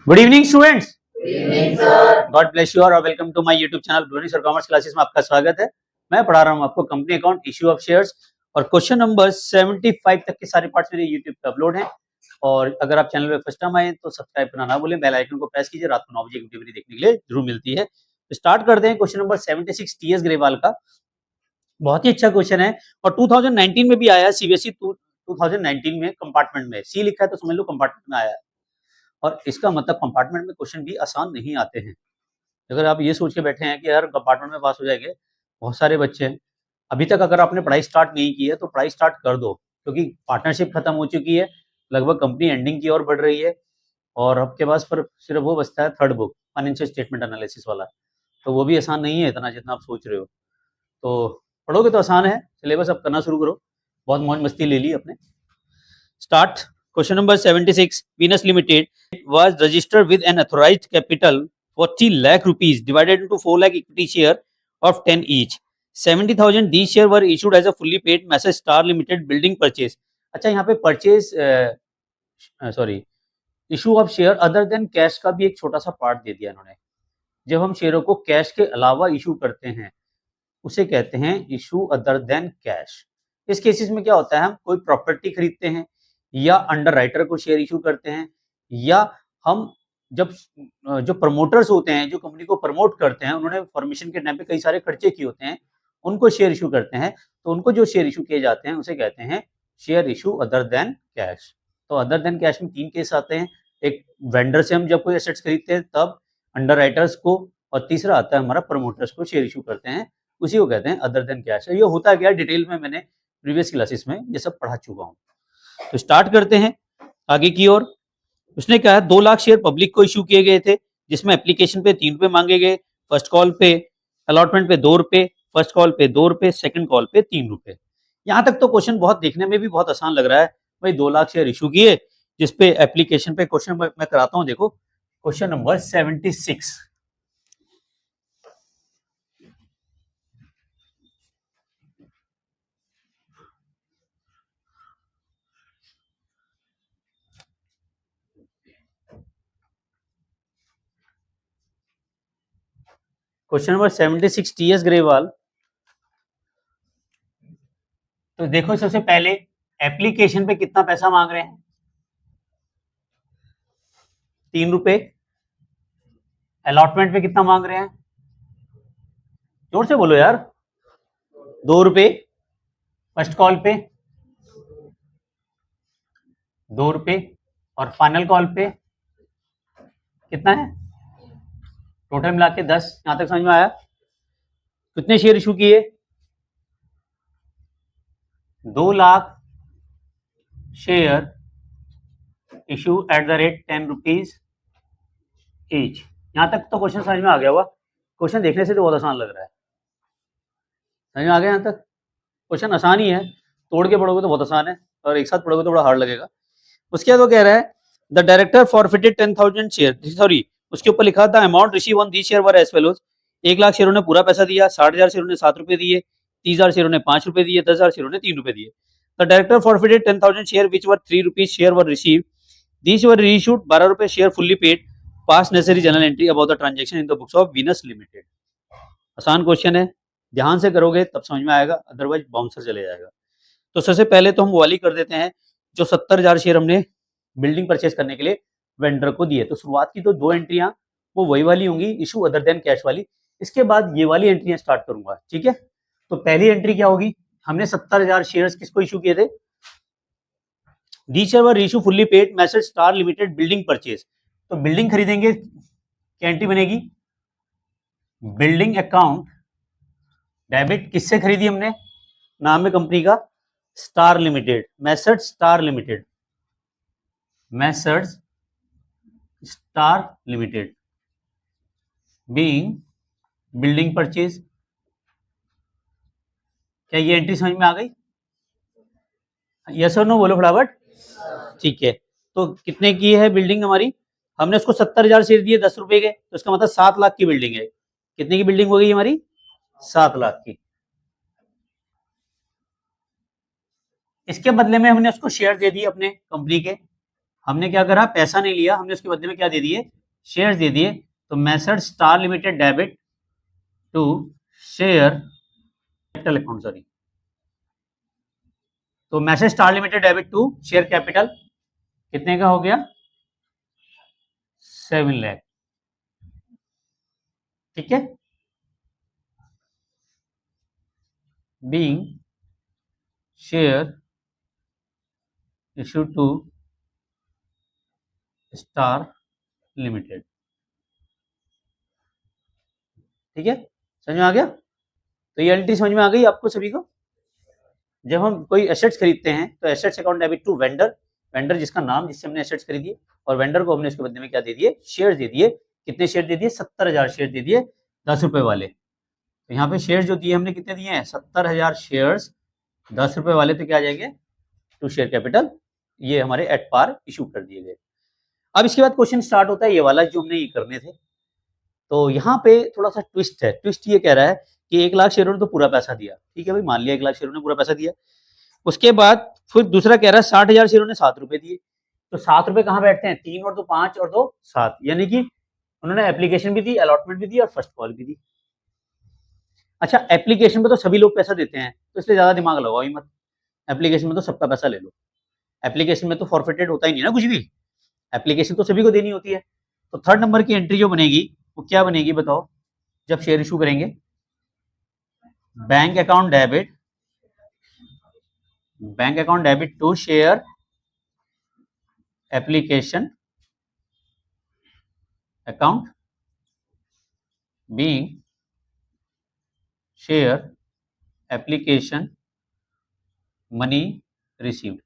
Good evening students. God bless you और welcome to my YouTube channel ब्लूनी sir commerce classes में आपका स्वागत है। मैं पढ़ा रहा हूं आपको company account, issue of shares और क्वेश्चन नंबर 75 तक के सारे पार्ट्स मेरे यूट्यूब पे अपलोड हैं। और अगर आप चैनल पे फर्स्ट टाइम आए तो सब्सक्राइब करना ना भूलें, बेल आइकन को प्रेस कीजिए। रात को 9 बजे वीडियो देखने के लिए जरूर मिलती है। तो स्टार्ट करते हैं क्वेश्चन नंबर 76 टीएस ग्रेवाल का। बहुत ही अच्छा क्वेश्चन है और 2019 में भी आया है सीबीएसई 2019 में। कंपार्टमेंट में सी लिखा है तो समझ लो कंपार्टमेंट में आया है। और इसका मतलब कंपार्टमेंट में क्वेश्चन भी आसान नहीं आते हैं। अगर आप ये सोच के बैठे हैं कि यार कंपार्टमेंट में पास हो जाएंगे, बहुत सारे बच्चे हैं, अभी तक अगर आपने पढ़ाई स्टार्ट नहीं की है तो पढ़ाई स्टार्ट कर दो, क्योंकि पार्टनरशिप खत्म हो चुकी है, लगभग कंपनी एंडिंग की ओर बढ़ रही है और आपके पास पर सिर्फ वो बचता है third book, financial statement analysis वाला। तो वो भी आसान नहीं है इतना जितना आप सोच रहे हो। तो पढ़ोगे तो आसान है, सिलेबस अब करना शुरू करो। बहुत मौज मस्ती ले ली अपने। Start. Question number 76, Venus Limited was registered with an authorized capital 40 lakh rupees divided into 4 lakh equity share of 10 each. 70,000 these share were issued as a fully paid Messrs Star Limited building purchase. अच्छा, यहाँ पे purchase sorry issue of share other than cash का भी एक छोटा सा part दे दिया इन्होंने। जब हम शेयरों को कैश के अलावा इशू करते हैं उसे कहते हैं इशू अदर देन कैश। इस केसेस में क्या होता है, हम कोई प्रॉपर्टी खरीदते हैं या अंडर राइटर को शेयर इशू करते हैं, या हम जब जो प्रमोटर्स होते हैं, जो कंपनी को प्रमोट करते हैं, उन्होंने फॉर्मेशन के टाइम पे कई सारे खर्चे किए होते हैं, उनको शेयर इशू करते हैं। तो उनको जो शेयर इशू किए जाते हैं उसे कहते हैं share issue other than cash. तो अदर देन कैश में 3 केस आते हैं। एक वेंडर से हम जब कोई एसेट्स खरीदते हैं तब, अंडर राइटर्स को, और तीसरा आता है हमारा प्रमोटर्स को शेयर इशू करते हैं, उसी को कहते हैं अदर देन कैश। ये होता क्या डिटेल में मैंने प्रीवियस क्लासेस में ये सब पढ़ा चुका हूँ। तो स्टार्ट करते हैं आगे की ओर। उसने कहा 2 लाख शेयर पब्लिक को इशू किए गए थे, जिसमें एप्लीकेशन पे 3 रुपए मांगे गए, फर्स्ट कॉल पे, अलॉटमेंट पे 2 रुपए, फर्स्ट कॉल पे 2 रुपए, सेकंड कॉल पे 3 रुपए। यहाँ तक तो क्वेश्चन बहुत देखने में भी बहुत आसान लग रहा है। भाई 2 लाख शेयर इशू किए, जिसपे एप्लीकेशन पे क्वेश्चन मैं कराता हूँ। देखो question number 76। Question number 76 TS Grewal. तो देखो सबसे पहले एप्लीकेशन पे कितना पैसा मांग रहे हैं, 3 रुपए। अलॉटमेंट पे कितना मांग रहे हैं, जोर से बोलो यार, 2 रुपए। फर्स्ट कॉल पे 2 रुपए और फाइनल कॉल पे कितना है, टोटल मिला के 10। यहां तक समझ में आया? कितने शेयर इशू किए, 2 lakh share issue at the rate 10 rupees each. यहां तक तो क्वेश्चन समझ में आ गया होगा। क्वेश्चन देखने से तो बहुत आसान लग रहा है। समझ में आ गया? यहां तक क्वेश्चन आसान ही है, तोड़ के पढ़ोगे तो बहुत आसान है और एक साथ पढ़ोगे तो बड़ा हार्ड लगेगा। उसके बाद वो कह रहा है the director forfeited 10,000 share, sorry उसके ऊपर लिखा था amount receive on the share were as follows. 1 lakh शेयरों ने पूरा पैसा दिया, 60,000 शेयरों ने 7 रुपए दिए, 30,000 शेयरों ने 5 रुपए दिए, 10,000 शेयरों ने 3 रुपए दिए। The director forfeited 10,000 share which were 3 rupees share were receive, these were reissued 12 रुपए share fully paid, pass necessary general entry about the transaction in the books of Venus limited. आसान क्वेश्चन है, ध्यान से करोगे तब समझ में आएगा, अदरवाइज बाउंसर चले जाएगा। तो सबसे पहले तो हम वाली कर देते हैं जो 70,000 शेयर हमने बिल्डिंग परचेज करने के लिए वेंडर को दिए। तो शुरुआत की तो 2 एंट्रियां वो वही वाली होंगी, इशू अदर देन कैश वाली। इसके बाद ये वाली एंट्रियां स्टार्ट करूंगा, ठीक है? तो पहली एंट्री क्या होगी, हमने 70,000 शेयर्स किसको इशू किए थे, the share were issue fully paid messrs star limited building purchase. तो बिल्डिंग खरीदेंगे, क्या एंट्री बनेगी, बिल्डिंग अकाउंट डेबिट। किससे खरीदी हमने, नाम है कंपनी का star limited, message star limited, message star limited being building purchase. क्या ये एंट्री समझ में आ गई? यस और नो बोलो फटाफट। ठीक है, तो कितने की है बिल्डिंग हमारी, हमने उसको 70,000 शेयर दिए 10 रुपए के, तो इसका मतलब 7 लाख की बिल्डिंग है। कितने की बिल्डिंग हो गई हमारी, 7 लाख की। इसके बदले में हमने उसको शेयर दे दिए अपने कंपनी के। हमने क्या करा, पैसा नहीं लिया, हमने उसके बदले में क्या दे दिए, शेयर्स दे दिए, तो मेथड star limited debit to share capital account, sorry, तो messrs star limited debit to share capital कितने का हो गया, 7 लाख। ठीक है, being share issue to star limited. ठीक है, समझ में आ गया? तो ये एंट्री समझ में आ गई आपको सभी को? जब हम कोई एसेट्स खरीदते हैं तो assets account debit to vendor, vendor जिसका नाम जिससे हमने एसेट्स खरीदी, और वेंडर को हमने उसके बदले में क्या दे दिए, शेयर दे दिए। कितने शेयर दे दिए, 70,000 शेयर दे दिए 10 रुपए वाले। तो यहाँ पे शेयर जो दिए हमने कितने दिए हैं, 70,000 शेयर्स 10 रुपए वाले, तो क्या आ जाएंगे, टू शेयर कैपिटल, ये हमारे एट पार इशू कर दिए गए। अब इसके बाद क्वेश्चन स्टार्ट होता है ये वाला जो हमने ये करने थे। तो यहाँ पे थोड़ा सा ट्विस्ट है, ट्विस्ट ये कह रहा है कि 1 लाख शेयरों ने तो पूरा पैसा दिया, ठीक है भाई, मान लिया 1 लाख शेयरों ने पूरा पैसा दिया। उसके बाद फिर दूसरा कह रहा है 60,000 शेयरों ने 7 रुपए दिए। तो 7 रुपए कहाँ बैठते हैं, 3 और 2 5 और 2 7, यानी कि उन्होंने एप्लीकेशन भी दी, अलॉटमेंट भी दी और फर्स्ट कॉल भी दी। अच्छा, एप्लीकेशन पे तो सभी लोग पैसा देते हैं, तो इसलिए ज्यादा दिमाग लगाओ ही मत, एप्लीकेशन में तो सबका पैसा ले लो। एप्लीकेशन में तो फॉरफिटेड होता ही नहीं ना कुछ भी, एप्लीकेशन तो सभी को देनी होती है। तो थर्ड नंबर की एंट्री जो बनेगी वो क्या बनेगी बताओ, जब शेयर इशू करेंगे, bank account debit to share application account being share application money received.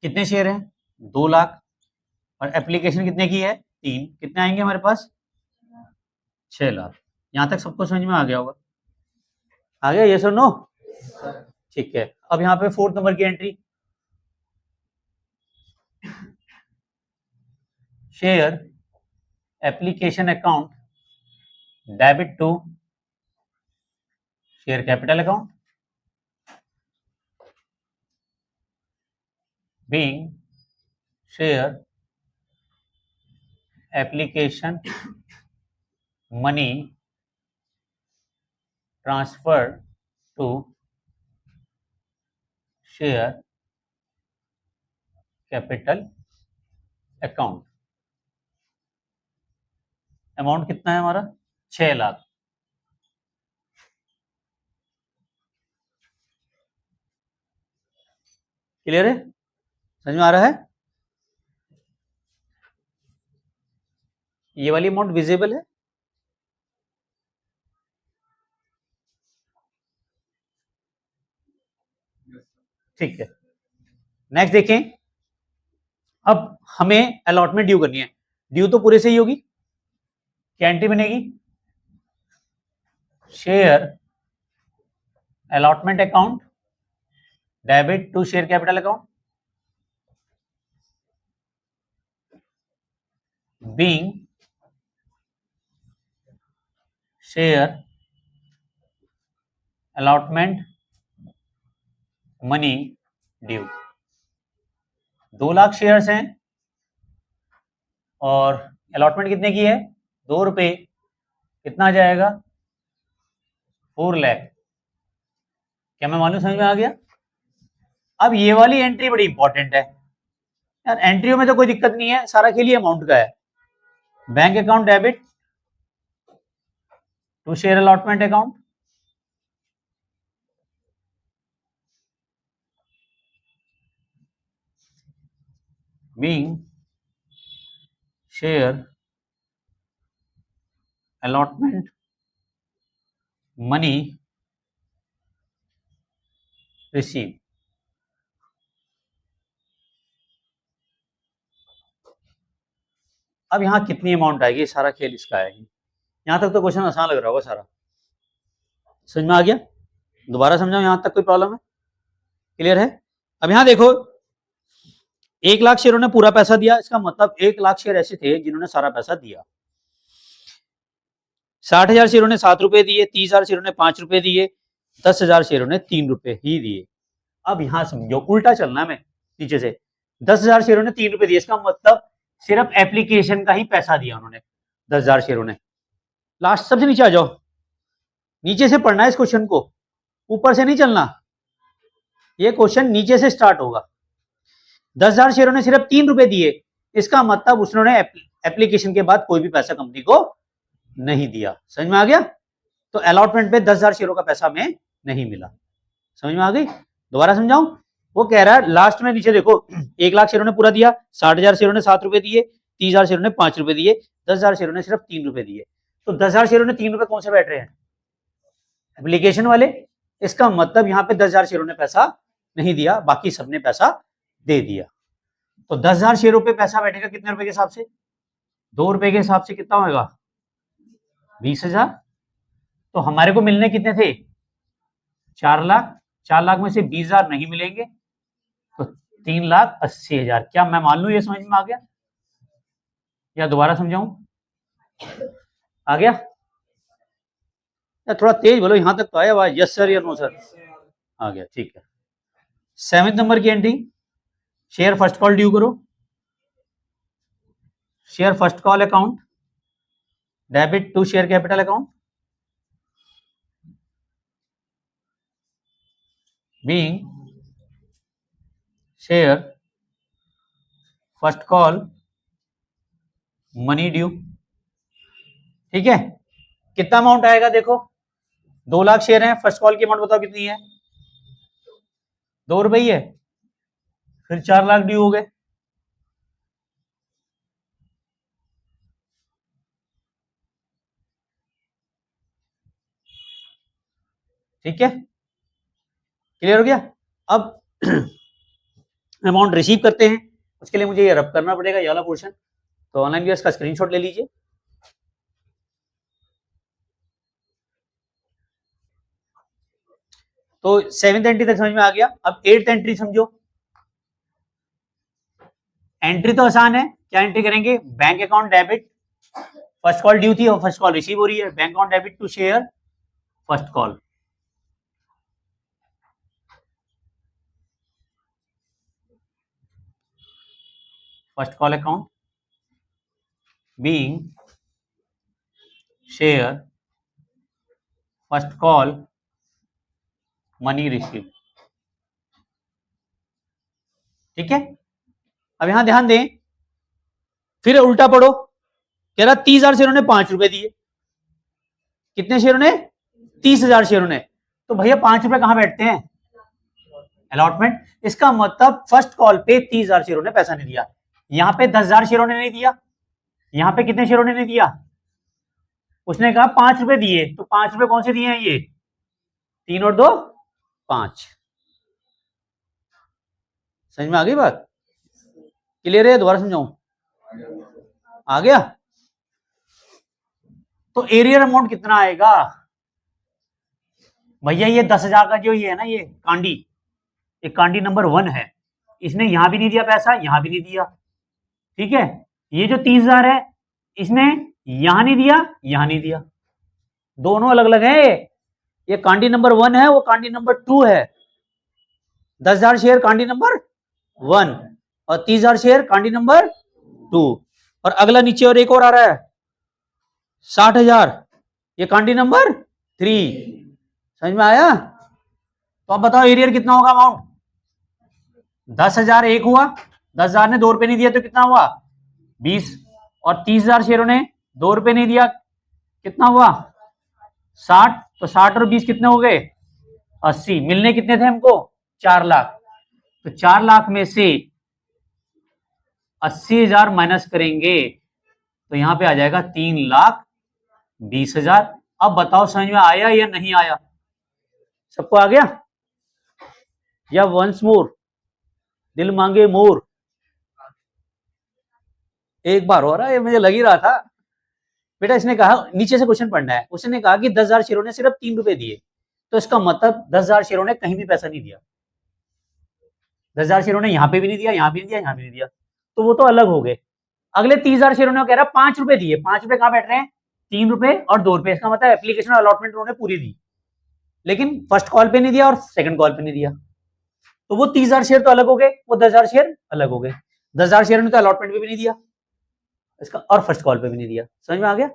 कितने शेयर हैं, 2 लाख, और एप्लीकेशन कितने की है, 3, कितने आएंगे हमारे पास, 6 लाख। यहां तक सबको समझ में आ गया होगा, आ गया, यस और नो? ठीक है, अब यहाँ पे फोर्थ नंबर की entry, share application account debit to share capital account being share application money transfer to share capital account. Amount कितना है हमारा, 6 लाख। क्लियर है, समझ में आ रहा है? ये वाली अमाउंट विजिबल है, ठीक है। नेक्स्ट देखें, अब हमें अलॉटमेंट ड्यू करनी है, ड्यू तो पूरे से ही होगी, क्या एंट्री बनेगी, share allotment account debit to share capital account being share allotment money due. 2 lakh shares हैं और अलॉटमेंट कितने की है, 2 रुपए, कितना आ जाएगा, 4 लाख। क्या मैं मालूम, समझ में आ गया? अब ये वाली एंट्री बड़ी इंपॉर्टेंट है यार, एंट्रियों में तो कोई दिक्कत नहीं है, सारा खेल ही अमाउंट का है। Bank account debit to share allotment account being share allotment money receive. अब यहां कितनी अमाउंट आएगी, सारा खेल इसका आएगी। यहां तक तो क्वेश्चन आसान लग रहा होगा सारा, समझ में आ गया? दोबारा समझाओ, यहां तक कोई प्रॉब्लम है, क्लियर है? अब यहां देखो, 1 लाख शेयरों ने पूरा पैसा दिया, इसका मतलब 1 लाख शेयर ऐसे थे जिन्होंने सारा पैसा दिया। 60,000 शेयरों ने 7 रुपए दिए, 30,000 शेयरों ने 5 रुपए दिए, 10,000 शेयरों ने 3 रुपए ही दिए। अब यहां समझो, उल्टा चलना है मैं नीचे से, 10,000 शेयरों ने 3 रुपए दिए, इसका मतलब सिर्फ एप्लीकेशन का ही पैसा दिया उन्होंने 10,000 शेयरों ने। लास्ट सबसे नीचे आ जाओ, नीचे से पढ़ना है इस क्वेश्चन को, ऊपर से नहीं चलना, ये क्वेश्चन नीचे से स्टार्ट होगा। 10,000 शेयरों ने सिर्फ 3 रुपए दिए, इसका मतलब उसने एप्लीकेशन के बाद कोई भी पैसा कंपनी को नहीं दिया। समझ में आ गया? तो अलॉटमेंट पे 10,000 शेयरों का पैसा हमें नहीं मिला। समझ में आ गई? दोबारा समझाऊं? वो कह रहा है लास्ट में नीचे देखो, 1,00,000 शेयरों ने पूरा दिया, 60,000 शेयरों ने 7 रुपए दिए, 30,000 शेयरों ने 5 रुपए दिए, 10,000 शेयरों ने सिर्फ 3 रुपए दिए। तो 10,000 शेयरों ने 3 रुपए कौन से बैठ रहे हैं? एप्लीकेशन वाले। इसका मतलब यहाँ पे 10,000 शेयरों ने पैसा नहीं दिया, बाकी सबने पैसा दे दिया। तो 10,000 शेयरों पे पैसा बैठेगा कितने रुपए के हिसाब से? 2 रुपए के हिसाब से कितना होगा? 20,000। तो हमारे को मिलने कितने थे? 4 लाख। 4 लाख में से 20,000 नहीं मिलेंगे, तो 3,80,000। क्या मैं मान लू ये समझ में आ गया या दोबारा समझाऊं? आ गया? या थोड़ा तेज बोलो, यहां तक तो आया आवाज। यस सर या नो सर? आ गया, ठीक है। 7वें नंबर की entry, share first call due करो। Share first call account debit to share capital account being share first call money due। ठीक है, कितना अमाउंट आएगा? देखो 2 लाख शेयर हैं, फर्स्ट कॉल की अमाउंट बताओ कितनी है? 2 रुपए ही है, फिर 4 लाख ड्यू हो गए। ठीक है, क्लियर हो गया? अब अमाउंट रिसीव करते हैं, उसके लिए मुझे ये रब करना पड़ेगा, ये वाला पोर्शन। तो ऑनलाइन व्यूअर्स का स्क्रीनशॉट ले लीजिए। तो 7th एंट्री तक समझ में आ गया। अब 8th एंट्री समझो। एंट्री तो आसान है, क्या एंट्री करेंगे? Bank account debit, first call due थी और फर्स्ट कॉल रिसीव हो रही है, bank account debit to share first call. First call account being share first call money receive. ठीक है, अब यहां ध्यान दें, फिर उल्टा पढ़ो। कह रहा 30,000 शेयरों ने 5 रुपए दिए। कितने शेयरों ने? 30,000 शेयरों ने। तो भैया 5 रुपए कहां बैठते हैं? अलॉटमेंट। इसका मतलब फर्स्ट कॉल पे 30,000 शेयरों ने पैसा नहीं दिया। यहां पे 10,000 शेयरों ने नहीं दिया, यहां पे कितने शेयरों ने नहीं दिया? उसने कहा 5 रुपए दिए, तो 5 रुपए कौन से दिए हैं? ये 3 और 2 5। समझ में आ गई बात? क्लियर है? दोबारा समझाऊं? आ गया? तो एरियर अमाउंट कितना आएगा भैया? ये 10,000 का जो ये है ना, ये कांडी, ये कांडी नंबर 1 है, इसने यहां भी नहीं दिया पैसा, यहां भी नहीं दिया। ठीक है, ये जो 30,000 है, इसने यहां नहीं दिया, यहां नहीं दिया, दोनों अलग अलग है। ये कांडी नंबर 1 है, वो कांडी नंबर 2 है। 10,000 शेयर कांडी नंबर 1 और 30,000 शेयर कांडी नंबर 2। और अगला नीचे और एक और आ रहा है 60,000, ये कांडी नंबर 3। समझ में आया? तो अब बताओ एरियर कितना होगा अमाउंट? 10,000 एक हुआ, 10,000 ने 2 रुपए नहीं दिया तो कितना हुआ? 20। और 30,000 शेयरों ने 2 रुपए नहीं दिया, कितना हुआ? 60। तो 60 और 20 कितने हो गए? 80। मिलने कितने थे हमको? 4 लाख। तो 4 लाख में से 80,000 माइनस करेंगे तो यहां पे आ जाएगा 3,20,000। अब बताओ समझ में आया या नहीं आया? सबको आ गया? या वंस मोर, दिल मांगे मोर? एक बार हो रहा है, मुझे लग ही रहा था। बेटा इसने कहा नीचे से क्वेश्चन पढ़ना है, उसने कहा कि 10,000 शेयरों ने सिर्फ 3 रुपए दिए, तो इसका मतलब 10,000 शेयरों ने कहीं भी पैसा नहीं दिया। 10,000 शेयरों ने यहां पे भी नहीं दिया, यहां भी नहीं दिया, यहां भी नहीं दिया, तो वो तो अलग हो गए। अगले 30,000 शेयरों ने कह रहा 5 रुपए दिए। 5 रुपए कहां बैठ रहे हैं? 3 रुपए और 2 रुपए। इसका मतलब एप्लीकेशन अलॉटमेंट उन्होंने पूरी दी, लेकिन फर्स्ट कॉल पे नहीं दिया और सेकंड कॉल पे नहीं दिया। तो वो 30,000 शेयर तो अलग हो गए, वो 10,000 शेयर अलग हो गए। 10,000 शेयर ने तो अलॉटमेंट में भी नहीं दिया इसका, और फर्स्ट कॉल पे भी नहीं दिया। समझ में आ गया?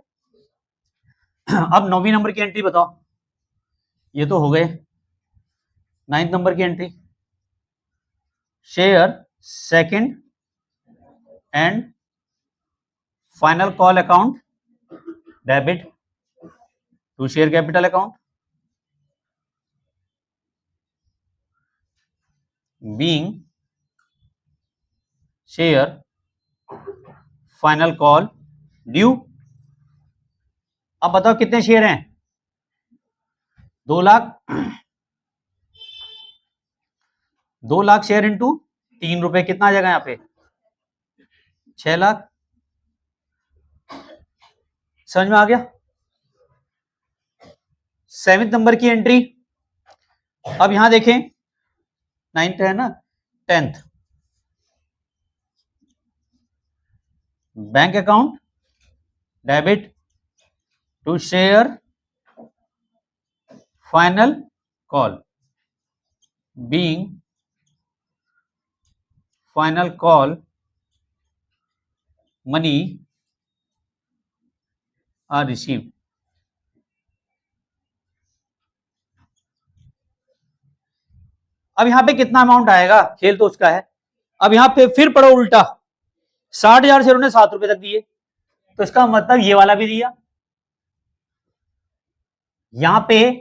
अब 9वीं नंबर की एंट्री बताओ। ये तो हो गए। 9th नंबर की entry, share second and final call account debit to share capital account being share final call due. अब बताओ कितने शेयर हैं? 2 लाख। 2 लाख शेयर इंटू 3 रुपए, कितना आ जाएगा यहाँ पे? 6 लाख। समझ में आ गया? 7th नंबर की एंट्री, अब यहां देखें, 9th है ना, 10th, bank account debit to share final call being final call money are received. अब यहां पे कितना अमाउंट आएगा? खेल तो उसका है। अब यहां पे फिर पढ़ो उल्टा, 60,000 शेयरों ने 7 रुपए तक दिए, तो इसका मतलब ये वाला भी दिया। यहां पे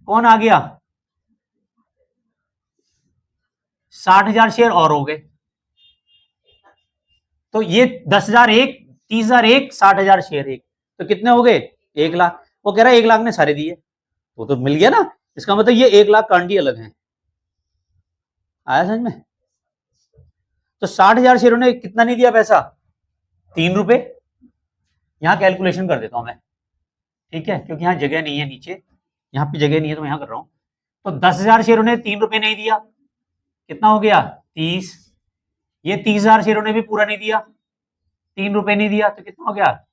कौन आ गया? 60,000 शेयर और हो गए, तो ये 10,000 एक, 30,000 एक, 60,000 शेयर एक, तो कितने हो गए? 1 लाख। वो कह रहा है 1 लाख ने सारे दिए, तो मिल गया ना। इसका मतलब ये 1 लाख कांडी अलग है। आया समझ में? तो 60,000 शेयरों ने कितना नहीं दिया पैसा? 3 रुपए। यहां कैलकुलेशन कर देता हूं मैं, ठीक है, क्योंकि यहां जगह नहीं है, नीचे यहां पे जगह नहीं है तो मैं यहां कर रहा हूं। तो 10,000 शेयरों ने 3 रुपए नहीं दिया, कितना हो गया? 30। ये 30,000 शेयरों ने भी पूरा नहीं दिया, 3 रुपए नहीं दिया, तो कितना हो गया?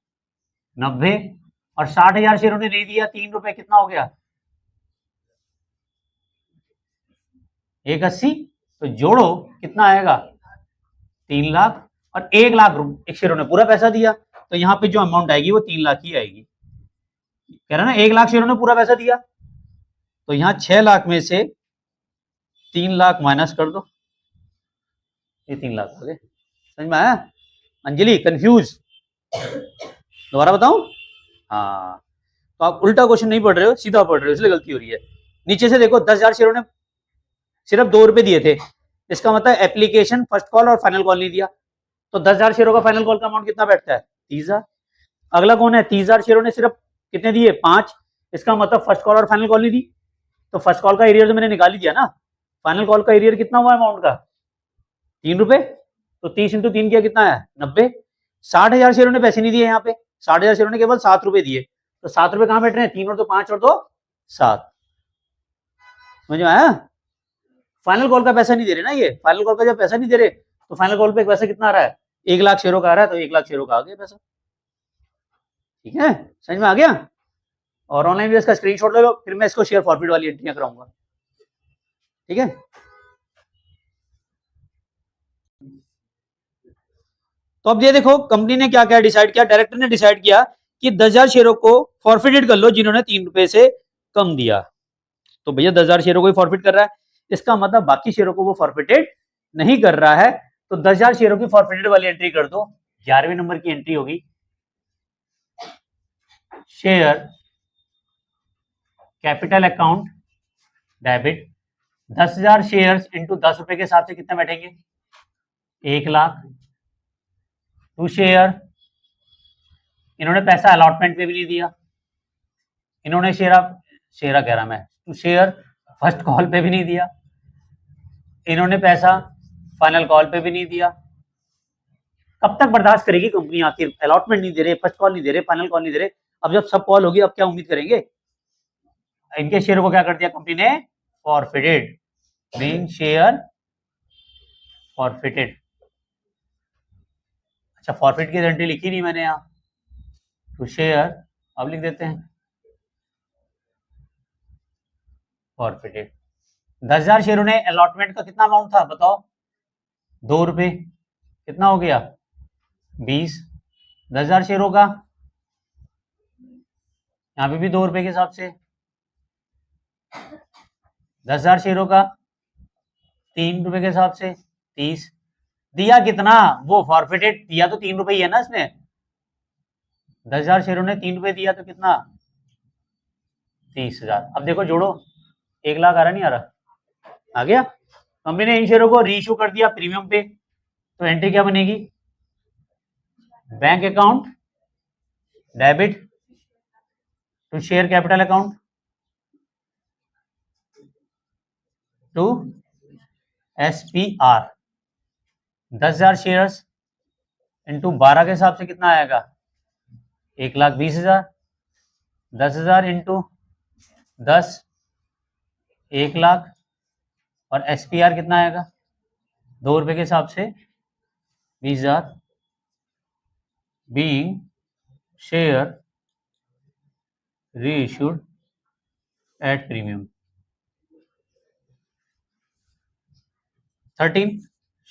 90। और 60,000 शेयरों ने नहीं दिया 3 रुपए, कितना हो गया? 180। तो जोड़ो कितना आएगा? 3 लाख। और 1 लाख एक शेयरों ने पूरा पैसा दिया, तो यहाँ पे जो अमाउंट आएगी वो 3 लाख ही आएगी। कह रहा ना 1 लाख शेयरों ने पूरा पैसा दिया, तो यहाँ 6 लाख में से 3 लाख माइनस कर दो, ये 3 लाख आ गए। समझ में आया? अंजलि कंफ्यूज? दोबारा बताऊं? हाँ, तो आप उल्टा क्वेश्चन नहीं पढ़ रहे हो, सीधा पढ़ रहे हो, इसलिए गलती हो रही है। नीचे से देखो, 10,000 शेयरों ने सिर्फ 2 रुपए दिए थे, इसका मतलब एप्लीकेशन, फर्स्ट कॉल और फाइनल कॉल नहीं दिया, तो 10,000 शेयरों का फाइनल कॉल का अमाउंट कितना बैठता है? 30,000। अगला कौन है? 30,000 शेयरों ने सिर्फ कितने दिए? 5, इसका मतलब फर्स्ट कॉल और फाइनल कॉल नहीं दी, तो फर्स्ट कॉल का एरियर तो मैंने निकाल ही दिया ना। फाइनल कॉल का एरियर कितना हुआ अमाउंट का? 3 रुपए, तो 30 इंटू 3 किया, कितना है? 90। 60,000 शेयरों ने पैसे नहीं दिए, यहाँ पे 60,000 शेयरों ने केवल 7 रुपए दिए, तो 7 रुपए कहां बैठ रहे हैं? 3 और 2 5 और 2 7। समझ में आया? फाइनल कॉल का पैसा नहीं दे रहे ना, ये फाइनल कॉल का जब पैसा नहीं दे रहे, तो फाइनल कॉल पे पैसा कितना आ रहा है? 1 लाख शेयरों का आ रहा है, तो 1 लाख शेयरों का आ गया पैसा। ठीक है, समझ में आ गया? और ऑनलाइन भी इसका स्क्रीनशॉट ले लो, फिर मैं इसको शेयर फॉरवर्ड वाली एंट्रियां कराऊंगा। ठीक है, तो अब ये देखो कंपनी ने क्या क्या डिसाइड किया। डायरेक्टर ने डिसाइड किया कि 10,000 शेयरों को फॉरफिटेड कर लो जिन्होंने 3 रुपए से कम दिया। तो भैया 10,000 शेयरों को ही फॉरफिट कर रहा है, इसका मतलब बाकी शेयरों को वो फॉरफिटेड नहीं कर रहा है, तो 10,000 शेयरों की फॉरफिटेड वाली एंट्री कर दो। 11वें नंबर की एंट्री होगी, share capital account debit. 10,000 share into 10 रुपए के हिसाब से कितने बैठेंगे? 1 लाख। टू शेयर, इन्होंने पैसा अलॉटमेंट पे भी नहीं दिया, इन्होंने शेरा कह रहा मैं, टू शेयर फर्स्ट कॉल पे भी नहीं दिया, इन्होंने पैसा फाइनल कॉल पे भी नहीं दिया। कब तक बर्दाश्त करेगी कंपनी? आखिर अलॉटमेंट नहीं दे रहे, फर्स्ट कॉल नहीं दे रहे, फाइनल कॉल नहीं दे रहे, अब जब सब कॉल होगी अब क्या उम्मीद करेंगे? इनके शेयर को क्या कर दिया कंपनी ने? Forfeited, being share forfeited. अच्छा, फॉरफिट की एंट्री लिखी नहीं मैंने यहाँ, टू शेयर अब लिख देते हैं फॉरफिटेड। 10,000 शेयरों ने अलॉटमेंट का कितना अमाउंट था बताओ, 2 रुपए, कितना हो गया 20। 10,000 शेयरों का यहाँ पे भी 2 रुपए के हिसाब से, 10,000 शेयरों का 3 रुपए के हिसाब से 30। दिया कितना, वो फॉरफिटेड दिया तो 3 रुपए ही है ना इसने। 10,000 शेयरों ने 3 रुपए दिया तो कितना 30,000। अब देखो जोड़ो, 1 लाख आ रहा नहीं आ रहा, आ गया। कंपनी ने इन शेयरों को रीइश्यू कर दिया प्रीमियम पे, तो एंट्री क्या बनेगी, bank account debit to share capital account to SPR। 10,000 shares into 12 के हिसाब से कितना आएगा 1,20,000। 10,000 इंटू 10 1 लाख, और SPR कितना आएगा 2 रुपए के हिसाब से 20,000। Being share reissued at premium. 13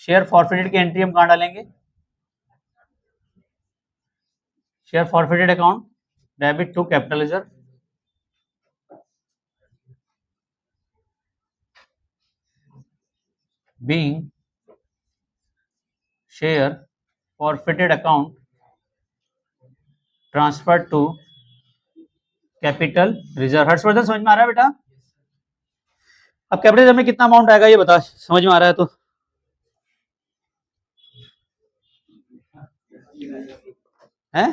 share forfeited की एंट्री हम कहाँ डालेंगे, share forfeited account debit to capital reserve, being share forfeited account transferred to capital reserve। Harshvardhan समझ में आ रहा है बेटा, अब कैपिटल रिजर्व में कितना अमाउंट आएगा ये बता, समझ में आ रहा है तो है,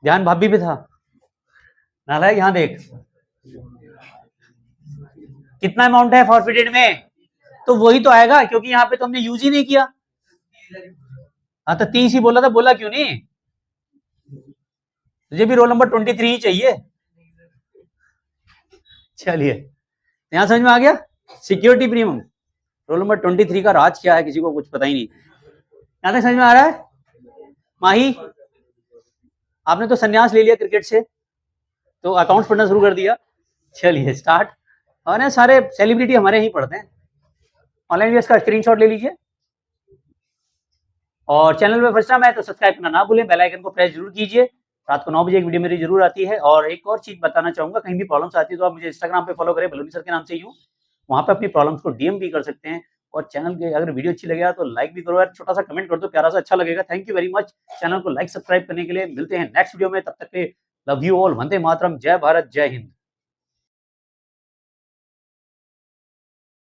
ध्यान भाभी पे था नालायक, यहां देख कितना अमाउंट है फॉरफिटेड में, तो वही तो आएगा क्योंकि यहाँ पे तो हमने यूज ही नहीं किया। हाँ तो 30 ही बोला था, बोला क्यों नहीं, तुझे भी रोल नंबर 23 ही चाहिए। चलिए यहां समझ में आ गया, सिक्योरिटी प्रीमियम रोल नंबर 23 का राज क्या है किसी को कुछ पता ही नहीं। यहां तक समझ में आ रहा है। माही आपने तो संन्यास ले लिया क्रिकेट से, तो अकाउंट्स पढ़ना शुरू कर दिया। चलिए स्टार्ट, और ना सारे सेलिब्रिटी हमारे ही पढ़ते हैं। ऑनलाइन वीडियोस का स्क्रीनशॉट ले लीजिए, और चैनल पे फर्स्ट टाइम है तो सब्सक्राइब करना ना भूलें, बेल आइकन को प्रेस जरूर कीजिए। रात को 9 बजे एक वीडियो मेरी जरूर आती है। और एक और चीज बताना चाहूंगा, कहीं भी प्रॉब्लम्स आती है तो आप मुझे इंस्टाग्राम पे फॉलो करें, बलूनी सर के नाम से ही हूँ, वहां पे अपनी प्रॉब्लम्स को डीएम भी कर सकते हैं। और चैनल के अगर वीडियो अच्छी लगेगा तो लाइक भी करो यार, छोटा सा कमेंट कर दो प्यारा सा, अच्छा लगेगा। Thank you very much channel को लाइक सब्सक्राइब करने के लिए। मिलते हैं नेक्स्ट वीडियो में, तब तक के love you all, Vande Mataram, जय भारत, जय हिंद।